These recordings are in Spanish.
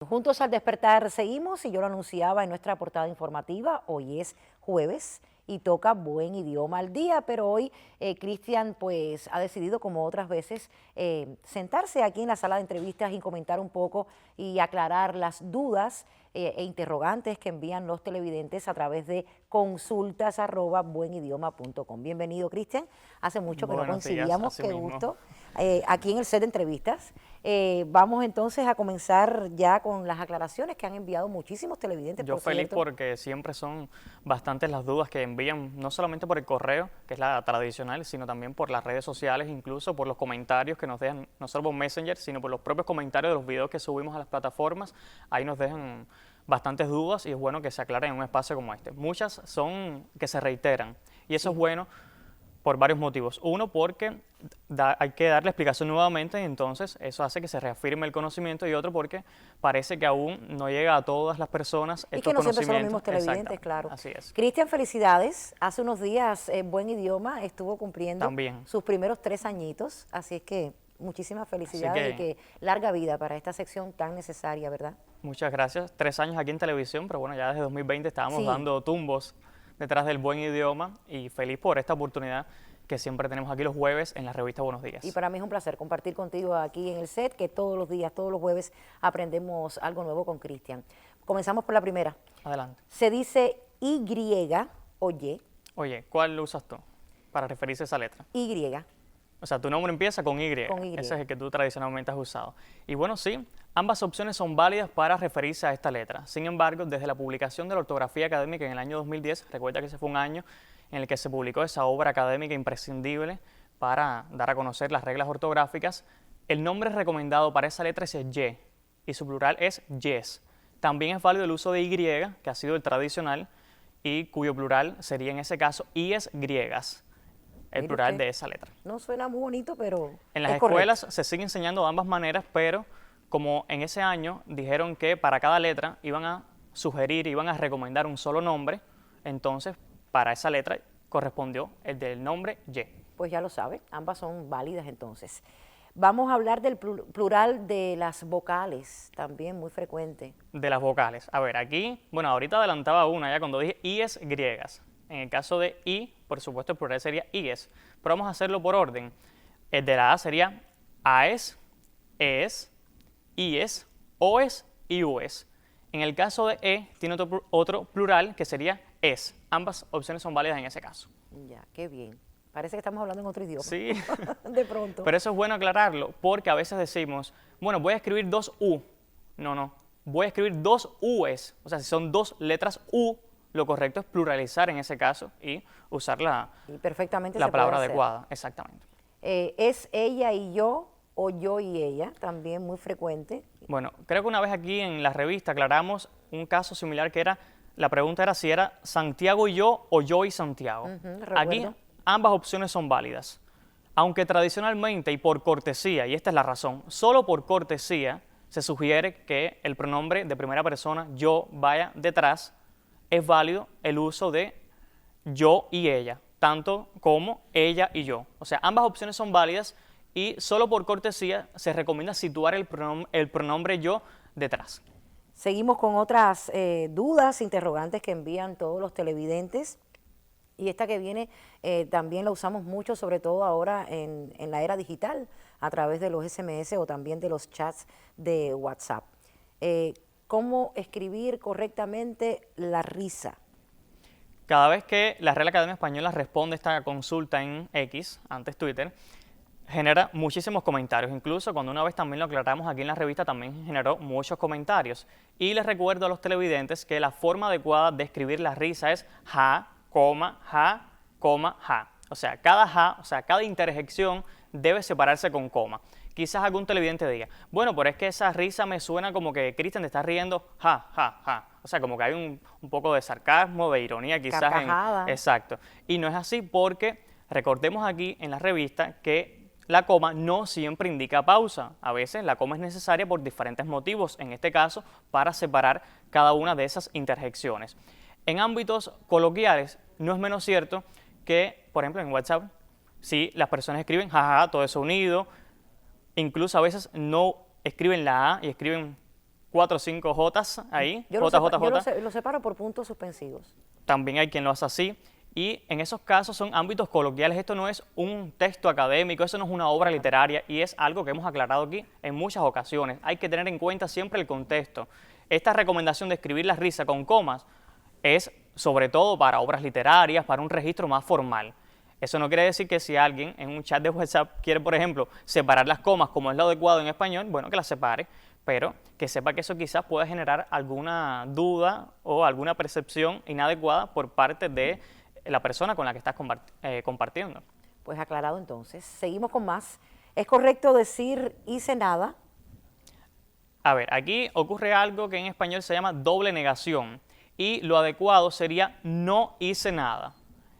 Juntos al despertar seguimos y yo lo anunciaba en nuestra portada informativa. Hoy es jueves y toca Buen Idioma al Día, pero hoy Cristian pues ha decidido, como otras veces, sentarse aquí en la sala de entrevistas y comentar un poco y aclarar las dudas e interrogantes que envían los televidentes a través de consultas@buenidioma.com. Bienvenido, Cristian. Hace mucho que no Buenos días, coincidíamos, así qué mismo. gusto. Aquí en el set de entrevistas. Vamos entonces a comenzar ya con las aclaraciones que han enviado muchísimos televidentes, Yo por feliz cierto. porque siempre son bastantes las dudas que envían, no solamente por el correo, que es la tradicional, sino también por las redes sociales, incluso por los comentarios que nos dejan, no solo por Messenger, sino por los propios comentarios de los videos que subimos a las plataformas. Ahí nos dejan bastantes dudas y es bueno que se aclaren en un espacio como este. Muchas son que se reiteran y eso es bueno por varios motivos. Uno, porque hay que darle explicación nuevamente y entonces eso hace que se reafirme el conocimiento, y otro porque parece que aún no llega a todas las personas Y estos que no siempre son los mismos conocimientos. televidentes, Exactamente, claro. así es. Cristian, felicidades. Hace unos días Buen Idioma estuvo cumpliendo También. sus primeros 3 añitos, así es que muchísimas Así felicidades y que que larga vida para esta sección tan necesaria, ¿verdad? muchas gracias. 3 años aquí en televisión, pero bueno, ya desde 2020 estábamos Sí. dando tumbos detrás del Buen Idioma y feliz por esta oportunidad que siempre tenemos aquí los jueves en la revista Buenos Días. Y para mí es un placer compartir contigo aquí en el set, que todos los días, todos los jueves, aprendemos algo nuevo con Cristian. Comenzamos por la primera. Adelante. Se dice Y o Y. Oye, ¿cuál usas tú para referirse a esa letra? Y. O sea, tu nombre empieza con Y. Con Y. Ese es el que tú tradicionalmente has usado. Y bueno, sí, ambas opciones son válidas para referirse a esta letra. Sin embargo, desde la publicación de la ortografía académica en el año 2010, recuerda que ese fue un año en el que se publicó esa obra académica imprescindible para dar a conocer las reglas ortográficas, el nombre recomendado para esa letra es Y, y su plural es yes. También es válido el uso de Y, que ha sido el tradicional, y cuyo plural sería en ese caso ies griegas, el Mire plural usted, de esa letra. no suena muy bonito, pero En las es correcto. escuelas se sigue enseñando de ambas maneras, pero como en ese año dijeron que para cada letra iban a sugerir, iban a recomendar un solo nombre, entonces para esa letra correspondió el del nombre Y. Pues ya lo sabe, ambas son válidas entonces. Vamos a hablar del plural de las vocales, también muy frecuente. De las vocales. A ver, aquí, bueno, ahorita adelantaba una ya cuando dije ies griegas. En el caso de I, por supuesto, el plural sería ies. Pero vamos a hacerlo por orden. El de la A sería AES, ES, IES, OES y UES. En el caso de E, tiene otro plural que sería ES. Ambas opciones son válidas en ese caso. Ya, qué bien. Parece que estamos hablando en otro idioma. Sí, De pronto. pero eso es bueno aclararlo, porque a veces decimos, bueno, voy a escribir dos U. No, no, voy a escribir dos U's. O sea, si son dos letras U, lo correcto es pluralizar en ese caso y usar Y perfectamente la se puede palabra hacer. adecuada. Exactamente. Es ella y yo o yo y ella, también muy frecuente. Bueno, creo que una vez aquí en la revista aclaramos un caso similar que era, la pregunta era si era Santiago y yo o yo y Santiago. Aquí recuerdo. ambas opciones son válidas. Aunque tradicionalmente y por cortesía, y esta es la razón, solo por cortesía se sugiere que el pronombre de primera persona yo vaya detrás, es válido el uso de yo y ella, tanto como ella y yo. O sea, ambas opciones son válidas y solo por cortesía se recomienda situar el pronombre yo detrás. Seguimos con otras dudas, interrogantes que envían todos los televidentes. Y esta que viene también la usamos mucho, sobre todo ahora en la era digital, a través de los SMS o también de los chats de WhatsApp. ¿Cómo escribir correctamente la risa? Cada vez que la Real Academia Española responde esta consulta en X, antes Twitter, genera muchísimos comentarios. Incluso cuando una vez también lo aclaramos aquí en la revista, también generó muchos comentarios. Y les recuerdo a los televidentes que la forma adecuada de escribir la risa es ja, ja, ja. O sea, cada interjección debe separarse con coma. Quizás algún televidente diga, bueno, pero es que esa risa me suena como que Cristian te está riendo, ja, ja, ja. O sea, como que hay un poco de sarcasmo, de ironía quizás. Carcajada. Exacto. Y no es así porque recordemos aquí en la revista que la coma no siempre indica pausa. A veces la coma es necesaria por diferentes motivos, en este caso para separar cada una de esas interjecciones. En ámbitos coloquiales no es menos cierto que, por ejemplo, en WhatsApp, si las personas escriben jajaja, todo eso unido, incluso a veces no escriben la A y escriben 4 o 5 Jotas ahí, Yo lo separo por puntos suspensivos. También hay quien lo hace así. Y en esos casos son ámbitos coloquiales, esto no es un texto académico, eso no es una obra literaria y es algo que hemos aclarado aquí en muchas ocasiones. Hay que tener en cuenta siempre el contexto. Esta recomendación de escribir la risa con comas es sobre todo para obras literarias, para un registro más formal. Eso no quiere decir que si alguien en un chat de WhatsApp quiere, por ejemplo, separar las comas como es lo adecuado en español, bueno, que las separe, pero que sepa que eso quizás pueda generar alguna duda o alguna percepción inadecuada por parte de la persona con la que estás compartiendo. Pues aclarado entonces. Seguimos con más. ¿Es correcto decir hice nada? A ver, aquí ocurre algo que en español se llama doble negación y lo adecuado sería no hice nada.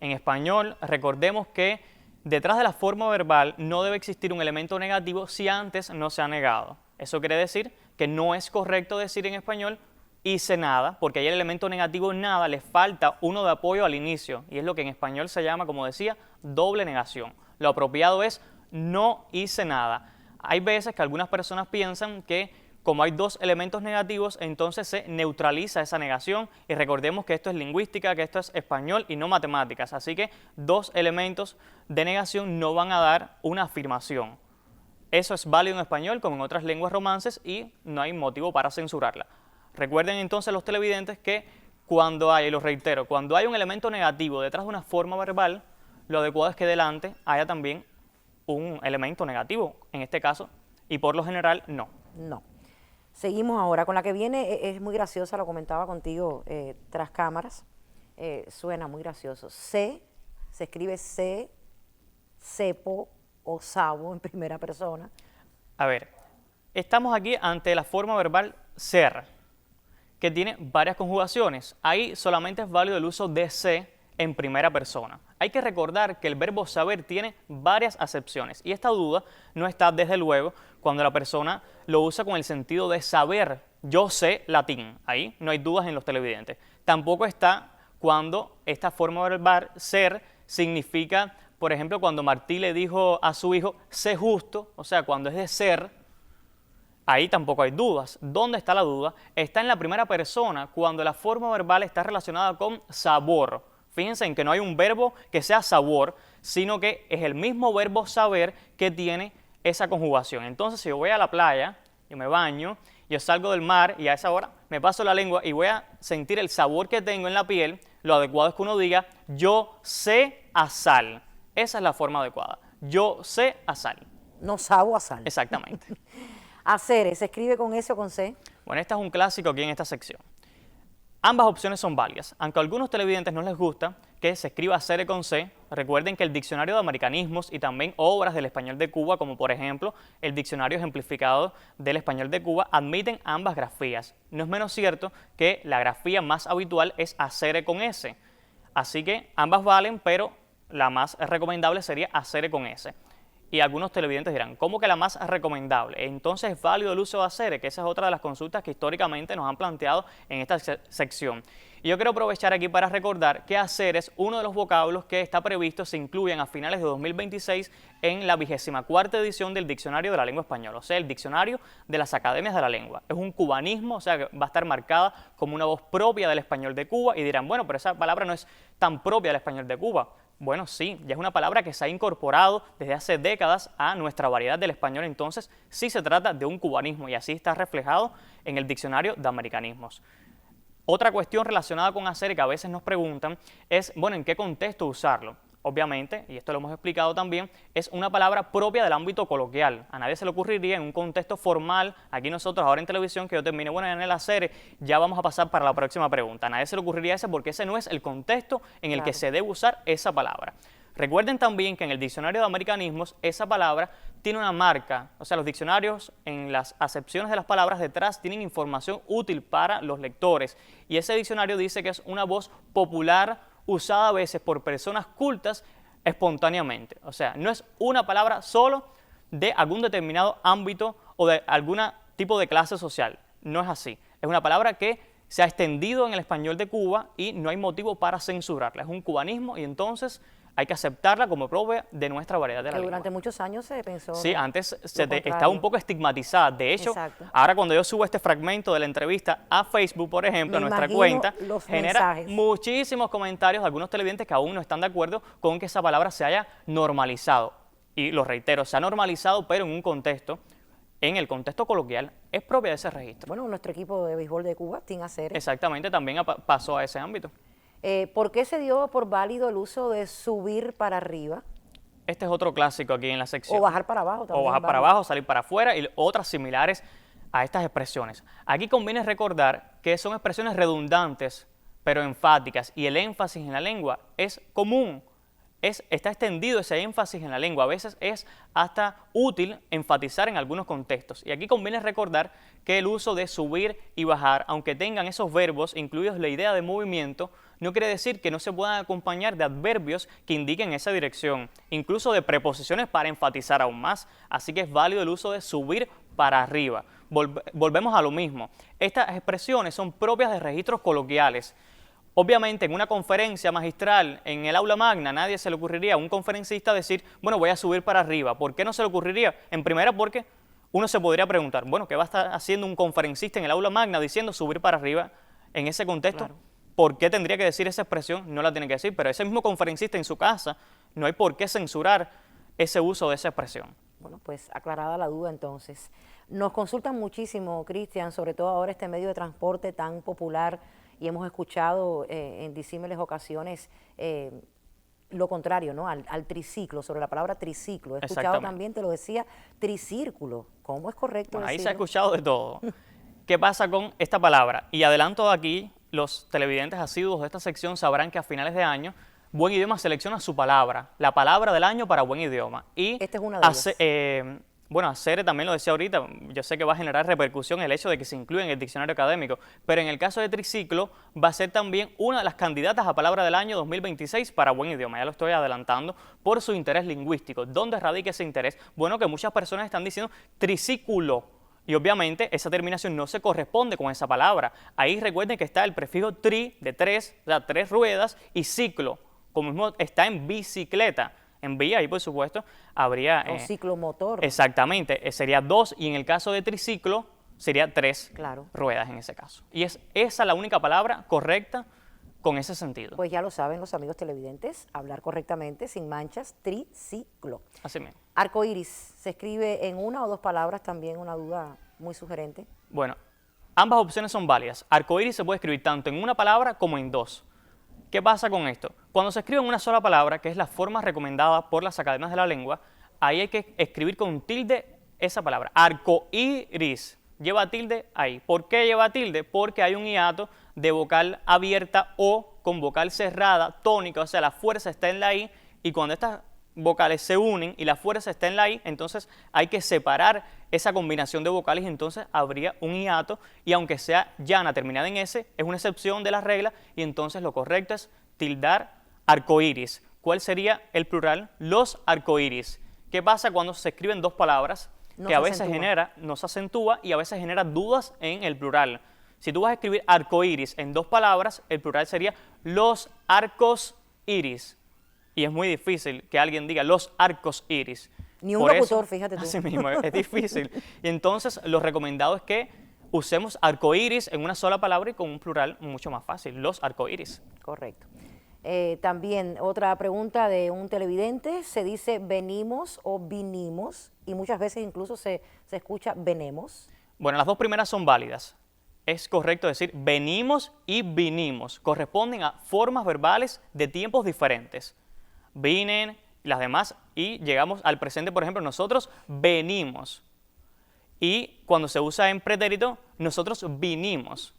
En español, recordemos que detrás de la forma verbal no debe existir un elemento negativo si antes no se ha negado. Eso quiere decir que no es correcto decir en español hice nada, porque ahí el elemento negativo nada le falta uno de apoyo al inicio, y es lo que en español se llama, como decía, doble negación. Lo apropiado es no hice nada. Hay veces que algunas personas piensan que como hay dos elementos negativos, entonces se neutraliza esa negación, y recordemos que esto es lingüística, que esto es español y no matemáticas, así que dos elementos de negación no van a dar una afirmación. Eso es válido en español como en otras lenguas romances y no hay motivo para censurarla. Recuerden entonces los televidentes que cuando hay, y lo reitero, cuando hay un elemento negativo detrás de una forma verbal, lo adecuado es que delante haya también un elemento negativo, en este caso, y por lo general no. No. Seguimos ahora con la que viene, es muy graciosa, lo comentaba contigo tras cámaras, suena muy gracioso. Se escribe se, cepo o sabo en primera persona. A ver, estamos aquí ante la forma verbal ser, que tiene varias conjugaciones. Ahí solamente es válido el uso de se en primera persona. Hay que recordar que el verbo saber tiene varias acepciones y esta duda no está desde luego cuando la persona lo usa con el sentido de saber. Yo sé latín, ahí no hay dudas en los televidentes. Tampoco está cuando esta forma verbal ser significa, por ejemplo, cuando Martí le dijo a su hijo sé justo, o sea, cuando es de ser, ahí tampoco hay dudas. ¿Dónde está la duda? Está en la primera persona cuando la forma verbal está relacionada con sabor. Fíjense en que no hay un verbo que sea sabor, sino que es el mismo verbo saber que tiene esa conjugación. Entonces, si yo voy a la playa, yo me baño, yo salgo del mar y a esa hora me paso la lengua y voy a sentir el sabor que tengo en la piel, lo adecuado es que uno diga yo sé a sal. Esa es la forma adecuada. Yo sé a sal. No sabo a sal. Exactamente. Hacer, ¿se escribe con S o con C? Bueno, este es un clásico aquí en esta sección. Ambas opciones son válidas, aunque a algunos televidentes no les gusta que se escriba hacer con C. Recuerden que el diccionario de americanismos y también obras del español de Cuba, como por ejemplo el diccionario ejemplificado del español de Cuba, admiten ambas grafías. No es menos cierto que la grafía más habitual es hacer con S. Así que ambas valen, pero la más recomendable sería hacer con S. Y algunos televidentes dirán, ¿cómo que la más recomendable? Entonces es válido el uso de hacer, que esa es otra de las consultas que históricamente nos han planteado en esta sección. Y yo quiero aprovechar aquí para recordar que hacer es uno de los vocablos que está previsto se incluyen a finales de 2026 en la 24ª edición del Diccionario de la Lengua Española, o sea, el Diccionario de las Academias de la Lengua. Es un cubanismo, o sea, que va a estar marcada como una voz propia del español de Cuba y dirán, bueno, pero esa palabra no es tan propia del español de Cuba. Bueno, sí, ya es una palabra que se ha incorporado desde hace décadas a nuestra variedad del español, entonces sí se trata de un cubanismo y así está reflejado en el diccionario de americanismos. Otra cuestión relacionada con hacer y que a veces nos preguntan es, bueno, ¿en qué contexto usarlo? Obviamente, y esto lo hemos explicado también, es una palabra propia del ámbito coloquial. A nadie se le ocurriría en un contexto formal, aquí nosotros ahora en televisión, que yo termine, bueno, en el hacer, ya vamos a pasar para la próxima pregunta. A nadie se le ocurriría ese porque ese no es el contexto en el que se debe usar esa palabra. Recuerden también que en el diccionario de americanismos esa palabra tiene una marca, o sea, los diccionarios en las acepciones de las palabras detrás tienen información útil para los lectores y ese diccionario dice que es una voz popular usada a veces por personas cultas espontáneamente. O sea, no es una palabra solo de algún determinado ámbito o de algún tipo de clase social. No es así. Es una palabra que se ha extendido en el español de Cuba y no hay motivo para censurarla. Es un cubanismo y entonces hay que aceptarla como propia de nuestra variedad de la Que lengua. durante muchos años se pensó Sí, antes estaba contrario. un poco estigmatizada. De hecho, Exacto. ahora cuando yo subo este fragmento de la entrevista a Facebook, por ejemplo, a Me nuestra imagino cuenta, los genera mensajes. muchísimos comentarios de algunos televidentes que aún no están de acuerdo con que esa palabra se haya normalizado. Y lo reitero, se ha normalizado, pero en un contexto, en el contexto coloquial, es propia de ese registro. Bueno, nuestro equipo de béisbol de Cuba, Team Aceres. Exactamente, también pasó a ese ámbito. ¿Por qué se dio por válido el uso de subir para arriba Este es otro clásico aquí en la sección. o bajar para abajo O también? bajar para válido? abajo, salir para afuera y otras similares a estas expresiones. Aquí conviene recordar que son expresiones redundantes, pero enfáticas, y el énfasis en la lengua es común. Está extendido ese énfasis en la lengua. A veces es hasta útil enfatizar en algunos contextos. Y aquí conviene recordar que el uso de subir y bajar, aunque tengan esos verbos, incluidos la idea de movimiento, no quiere decir que no se puedan acompañar de adverbios que indiquen esa dirección, incluso de preposiciones para enfatizar aún más. Así que es válido el uso de subir para arriba. Volvemos a lo mismo. Estas expresiones son propias de registros coloquiales. Obviamente, en una conferencia magistral, en el aula magna, nadie se le ocurriría a un conferencista decir, bueno, voy a subir para arriba. ¿Por qué no se le ocurriría? En primera, porque uno se podría preguntar, bueno, ¿qué va a estar haciendo un conferencista en el aula magna diciendo subir para arriba en ese contexto? Claro. ¿Por qué tendría que decir esa expresión? No la tiene que decir, pero ese mismo conferencista en su casa, no hay por qué censurar ese uso de esa expresión. Bueno, pues aclarada la duda entonces. Nos consultan muchísimo, Cristian, sobre todo ahora este medio de transporte tan popular, y hemos escuchado en disímiles ocasiones lo contrario, ¿no? Al triciclo, sobre la palabra triciclo. He escuchado Exactamente. también, te lo decía, tricírculo. ¿Cómo es correcto Bueno, ahí se ha decirlo? escuchado de todo. ¿Qué pasa con esta palabra? Y adelanto aquí, los televidentes asiduos de esta sección sabrán que a finales de año Buen Idioma selecciona su palabra, la palabra del año para Buen Idioma. Y Esta es una de ellas. bueno, Acere también lo decía ahorita, yo sé que va a generar repercusión el hecho de que se incluya en el diccionario académico, pero en el caso de triciclo va a ser también una de las candidatas a palabra del año 2026 para Buen Idioma. Ya lo estoy adelantando por su interés lingüístico. ¿Dónde radica ese interés? Bueno, que muchas personas están diciendo triciclo. Y obviamente esa terminación no se corresponde con esa palabra. Ahí recuerden que está el prefijo tri, de tres, o sea, tres ruedas, y ciclo, como mismo está en bicicleta. En vía, ahí por supuesto, habría... O ciclomotor. Exactamente, sería dos, y en el caso de triciclo sería tres Claro. ruedas en ese caso. Y es esa la única palabra correcta con ese sentido. Pues ya lo saben los amigos televidentes, hablar correctamente, sin manchas, triciclo. Así mismo. Arcoíris, ¿se escribe en una o dos palabras? También una duda muy sugerente. Bueno, ambas opciones son válidas. Arcoíris se puede escribir tanto en una palabra como en dos. ¿Qué pasa con esto? Cuando se escribe en una sola palabra, que es la forma recomendada por las academias de la lengua, ahí hay que escribir con tilde esa palabra. Arcoíris. Lleva tilde ahí. ¿Por qué lleva tilde? Porque hay un hiato de vocal abierta o con vocal cerrada, tónica, o sea, la fuerza está en la I, y cuando estas vocales se unen y la fuerza está en la I, entonces hay que separar esa combinación de vocales y entonces habría un hiato, y aunque sea llana terminada en S, es una excepción de la regla, y entonces lo correcto es tildar arcoíris. ¿Cuál sería el plural? Los arcoíris. ¿Qué pasa cuando se escriben dos palabras? No Que se a veces acentúa. no se acentúa y a veces genera dudas en el plural. Si tú vas a escribir arcoíris en dos palabras, el plural sería los arcos iris. Y es muy difícil que alguien diga los arcos iris. Ni un Por locutor, eso, fíjate tú. Así mismo, es difícil. Y entonces lo recomendado es que usemos arcoíris en una sola palabra y con un plural mucho más fácil, los arcoíris. Correcto. También otra pregunta de un televidente, se dice venimos o vinimos, y muchas veces incluso se escucha venemos. Bueno, las dos primeras son válidas. Es correcto decir venimos y vinimos. Corresponden a formas verbales de tiempos diferentes. Vinen, las demás, y llegamos al presente, por ejemplo, nosotros venimos. Y cuando se usa en pretérito, nosotros vinimos.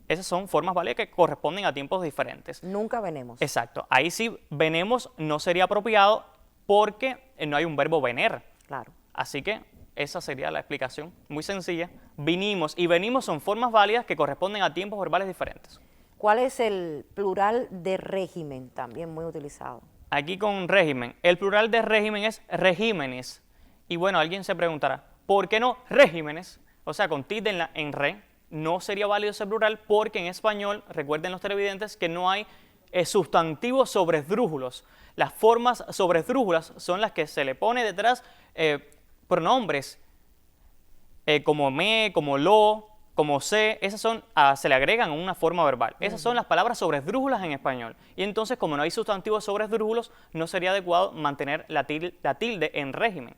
Esas son formas válidas que corresponden a tiempos diferentes. Nunca venemos. Exacto. Ahí sí, venemos no sería apropiado porque no hay un verbo vener. Claro. Así que esa sería la explicación, muy sencilla. Vinimos y venimos son formas válidas que corresponden a tiempos verbales diferentes. ¿Cuál es el plural de régimen? También muy utilizado. Aquí con régimen, el plural de régimen es regímenes. Y bueno, alguien se preguntará, ¿por qué no regímenes? O sea, con tilde en re, no sería válido ese plural porque en español, recuerden los televidentes, que no hay sustantivos sobresdrújulos. Las formas sobresdrújulas son las que se le pone detrás pronombres como me, como lo, como se, esas son, se le agregan a una forma verbal. Esas son las palabras sobresdrújulas en español. Y entonces, como no hay sustantivos sobresdrújulos, no sería adecuado mantener la tilde en régimen.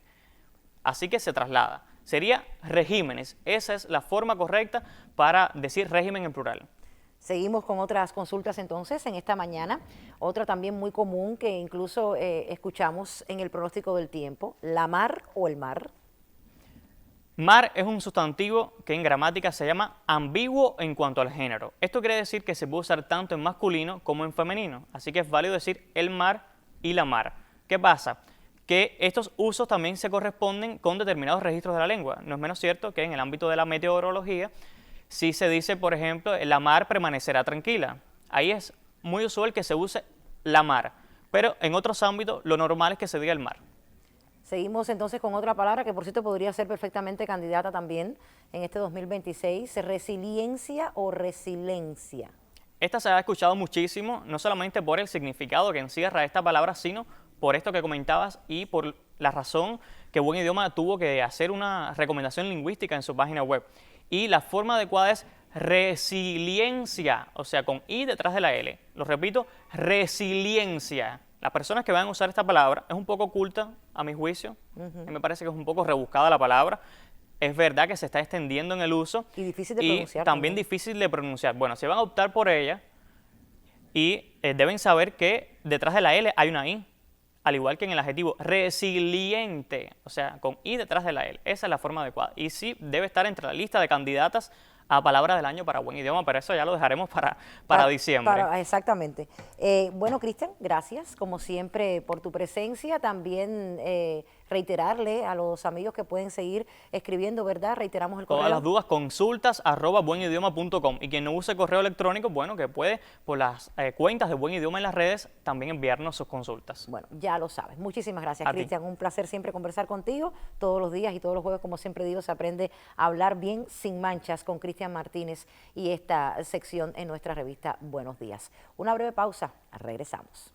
Así que se traslada. Sería regímenes. Esa es la forma correcta para decir régimen en plural. Seguimos con otras consultas entonces en esta mañana. Otra también muy común que incluso escuchamos en el pronóstico del tiempo, la mar o el mar. Mar es un sustantivo que en gramática se llama ambiguo en cuanto al género. Esto quiere decir que se puede usar tanto en masculino como en femenino. Así que es válido decir el mar y la mar. ¿Qué pasa? Que estos usos también se corresponden con determinados registros de la lengua. No es menos cierto que en el ámbito de la meteorología, si se dice, por ejemplo, la mar permanecerá tranquila. Ahí es muy usual que se use la mar, pero en otros ámbitos lo normal es que se diga el mar. Seguimos entonces con otra palabra que por cierto podría ser perfectamente candidata también en este 2026, resiliencia o resiliencia. Esta se ha escuchado muchísimo, no solamente por el significado que encierra esta palabra, sino por esto que comentabas y por la razón que Buen Idioma tuvo que hacer una recomendación lingüística en su página web. Y la forma adecuada es resiliencia, o sea, con I detrás de la L. Lo repito, resiliencia. Las personas que van a usar esta palabra es un poco oculta, a mi juicio. Me parece que es un poco rebuscada la palabra. Es verdad que se está extendiendo en el uso. Y difícil de pronunciar. Y también difícil de pronunciar. Bueno, si van a optar por ella, y deben saber que detrás de la L hay una I. Al igual que en el adjetivo resiliente, o sea, con I detrás de la L. Esa es la forma adecuada. Y sí, debe estar entre la lista de candidatas a palabra del año para Buen Idioma, pero eso ya lo dejaremos para diciembre. Exactamente. Bueno, Cristian, gracias como siempre por tu presencia. También reiterarle a los amigos que pueden seguir escribiendo, ¿verdad? Reiteramos el correo. Todas las dudas, consultas@buenidioma.com. Y quien no use correo electrónico, bueno, que puede por las cuentas de Buen Idioma en las redes también enviarnos sus consultas. Bueno, ya lo sabes. Muchísimas gracias, Cristian. Un placer siempre conversar contigo. Todos los días y todos los jueves, como siempre digo, se aprende a hablar bien sin manchas con Cristian Martínez y esta sección en nuestra revista Buenos Días. Una breve pausa, regresamos.